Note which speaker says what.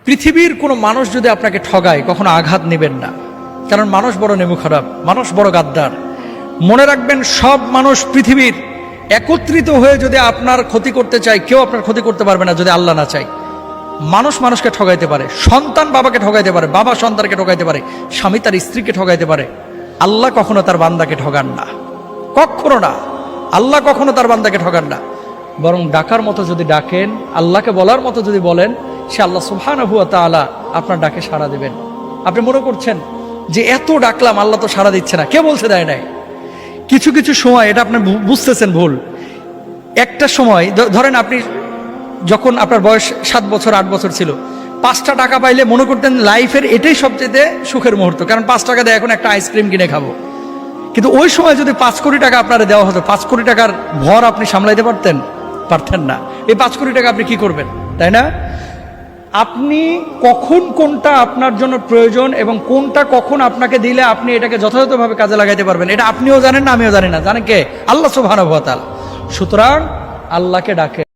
Speaker 1: পৃথিবীর কোনো মানুষ যদি আপনাকে ঠগায় কখনো আঘাত নেবেন না, কারণ মানুষ বড় নেমু খারাপ, মানুষ বড় গাদ্দার। মনে রাখবেন, সব মানুষ পৃথিবীর একত্রিত হয়ে যদি আপনার ক্ষতি করতে চায়, কেউ আপনার ক্ষতি করতে পারবে না যদি আল্লাহ না চায়। মানুষ মানুষকে ঠগাইতে পারে, সন্তান বাবাকে ঠগাইতে পারে, বাবা সন্তানকে ঠগাইতে পারে, স্বামী তার স্ত্রীকে ঠগাইতে পারে। আল্লাহ কখনো তার বান্দাকে ঠগান না, কখনো না। আল্লাহ কখনো তার বান্দাকে ঠগান না। বরং ডাকার মতো যদি ডাকেন, আল্লাহকে বলার মতো যদি বলেন, সে আল্লাহ সুবহানাহু ওয়া তাআলা আপনার ডাকে সাড়া দেবেন। আপনি মনে করছেন যে এত ডাকলাম আল্লাহ তো সাড়া দিচ্ছে না, কে বলছে দেয় নাই? কিছু কিছু সময় এটা আপনি বুঝতেছেন ভুল। একটা সময় ধরেন, আপনি যখন আপনার বয়স 7 বছর 8 বছর ছিল, 5টা টাকা পাইলে মনে করতেন লাইফের এটাই সবচেয়ে সুখের মুহূর্ত, কারণ 5 টাকা দিয়ে এখন একটা আইসক্রিম কিনে খাবো। কিন্তু ওই সময় যদি 5 কোটি টাকা আপনারা দেওয়া হতো, 5 কোটি টাকার ভর আপনি সামলাইতে পারতেন না। এই 5 কোটি টাকা আপনি কি করবেন, তাই না? আপনি কখন কোনটা আপনার জন্য প্রয়োজন এবং কোনটা কখন আপনাকে দিলে আপনি এটাকে যথাযথভাবে কাজে লাগাইতে পারবেন, এটা আপনিও জানেন না, আমিও জানি না। জানেন কে? আল্লাহ সুবহানাহু ওয়া তাআলা। সুতরাং আল্লাহকে ডাকে।